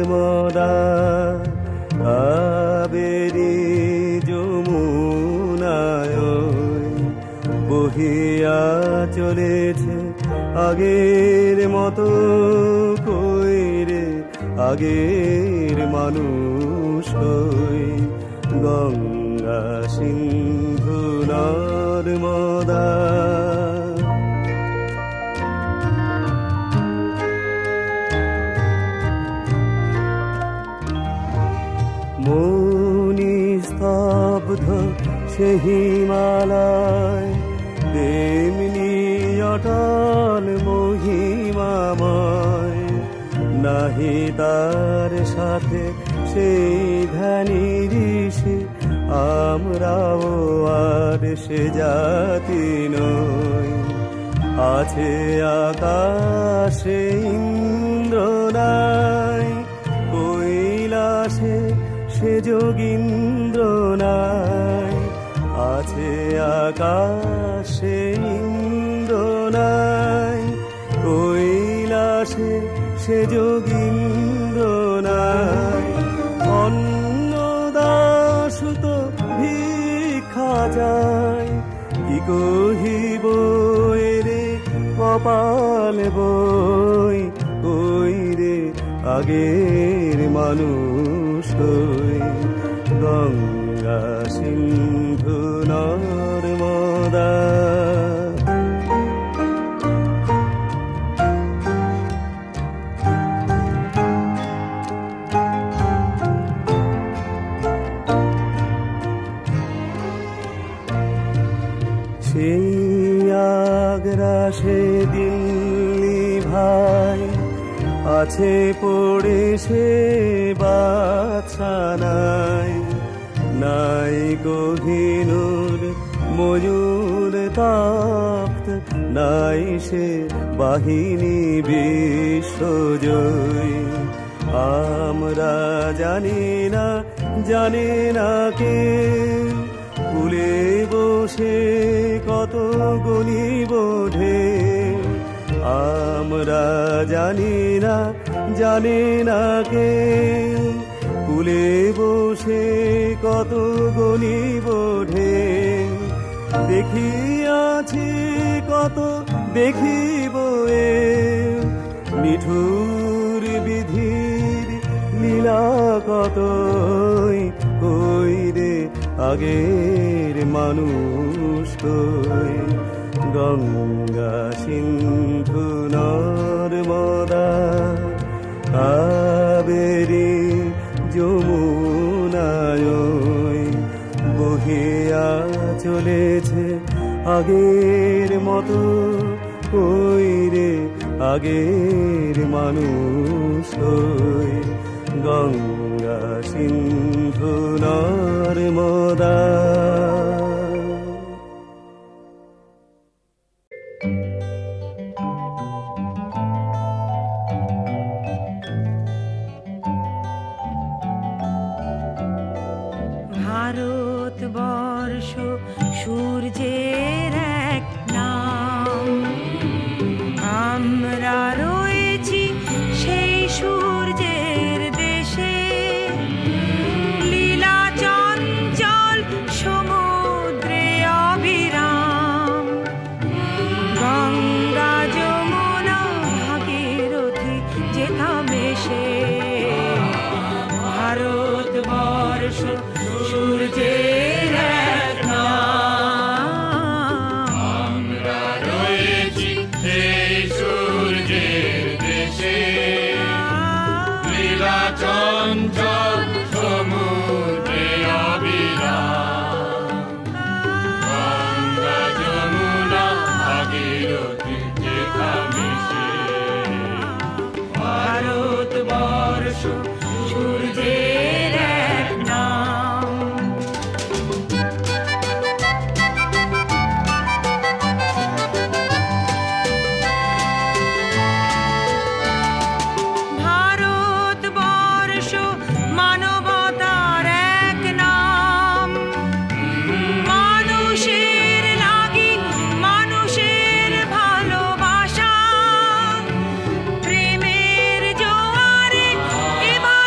নর্মদা কাবেরী যমুনায় বহিয়া চলেছে আগের মতো কইরে আগের মানুষ হই গঙ্গা সিন্ধু নর্মদা মনি স্তব্ধ সে হিমালয় তেমনি অটল মহিমাময় নাহি তার সাথে সেই ধ্যানী ঋষি আমরাও আর সে জাতি নই আছে আকাশে ইন্দ্র নাই কৈলাসে সে যোগীন্দ্র নাই আছে আকাশে ইন্দ্র নাই কৈলাসে সে যোগীন্দ্র নাই অন্নদাসুত ভিক্ষা যায় কি কহিব এরে কপাল বই কই রে আগের মানুষ হই গঙ্গা সিন্ধু নর্মদা সেই আগ্রা সে দিল্লি ভাই আছে পড়ে সে বাদশা নাই নাই কোহিনূর ময়ূর তখ্ত নাই সে বাহিনী বিশ্বজয়ী আমরা জানি না কে কুলে বসে কত গনিব ঢেউ আমরা জানি না কে কুলে বসে কত গনিব ঢেউ দেখিয়াছি কত দেখিব এ নিঠুর বিধির লীলা কতই কই রে আগের মানুষ কই গঙ্গা সিন্ধু নর্মদা কাবেরী যমুনায় বহিয়া চলেছে আগের মতো কই রে আগের মানুষ হই গঙ্গা সিন্ধু নর্মদা ভারতবর্ষ সূর্যের এক নাম আমরা রয়েছি সেই সূর্যের দেশে লীলা চঞ্চল সমুদ্রে অবিরাম গঙ্গা যমুনা ভাগীরথী যেথা মেশে ভারতবর্ষ সূর্যের এক নাম আমরা রয়েছি সেই সূর্যের দেশে লীলা চঞ্চল সমুদ্রে অবিরাম গঙ্গা যমুনা ভাগীরথী যেথা মিশে ভারতবর্ষ সূর্যের এক নাম ভারতবর্ষ মানবতার এক নাম মানুষের লাগি মানুষের ভালোবাসা প্রেমের জোয়ারে এবার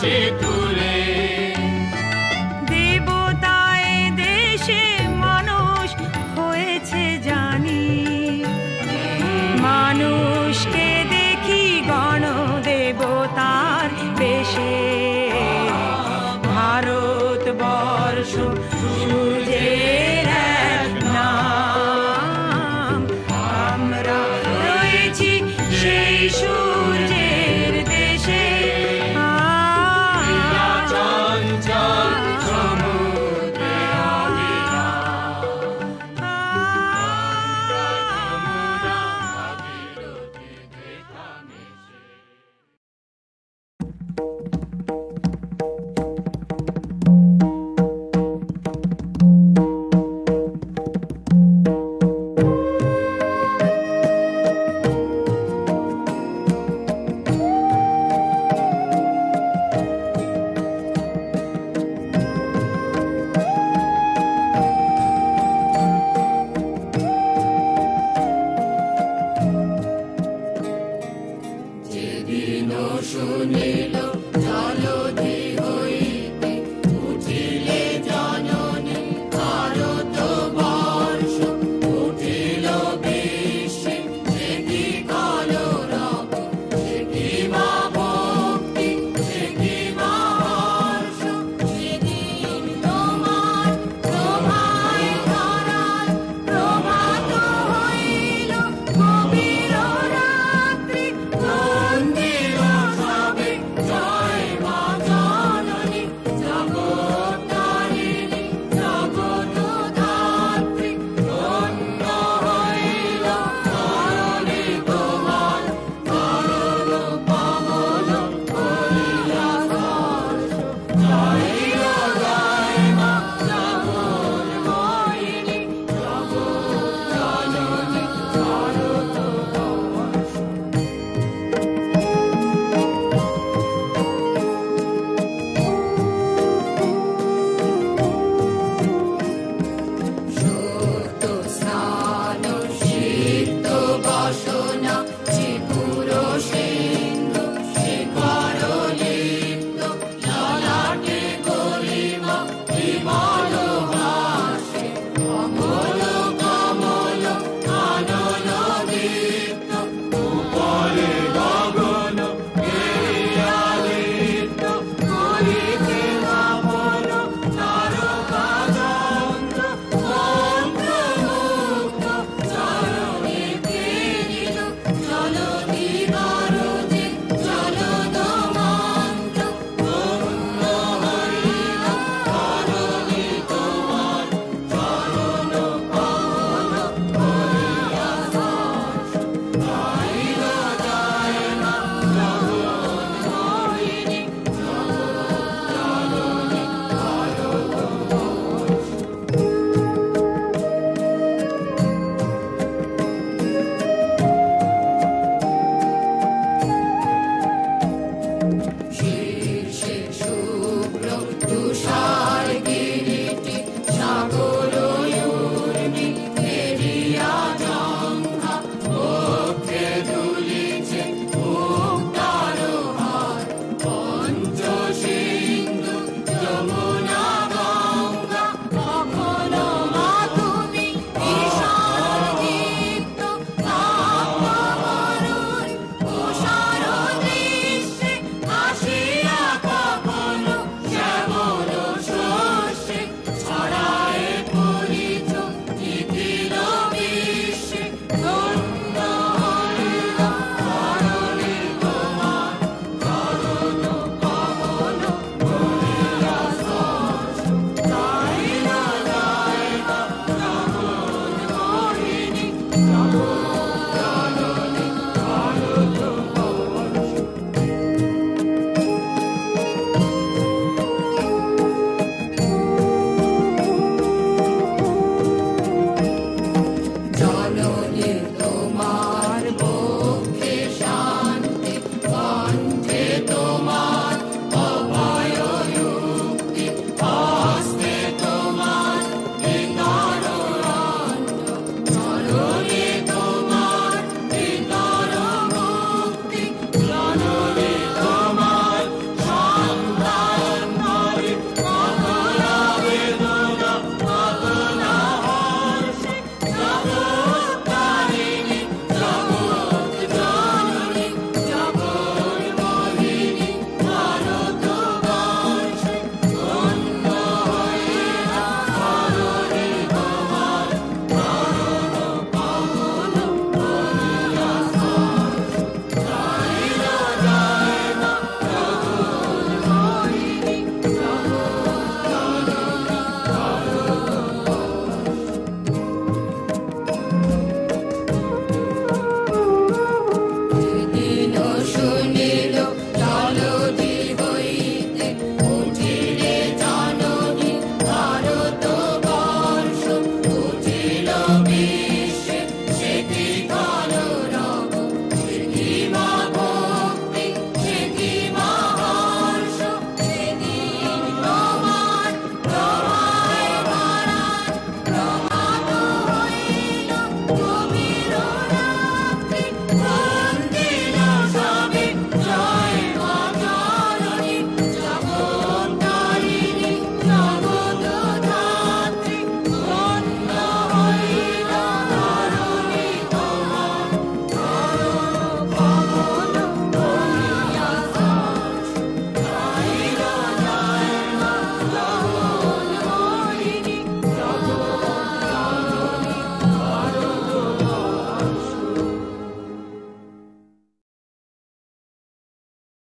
আকাশে তুলে। দেবতায় দেশে মানুষ হয়েছে জানি, মানুষকে দেখি গণদেবতার বেশে। ভারতবর্ষ সূর্য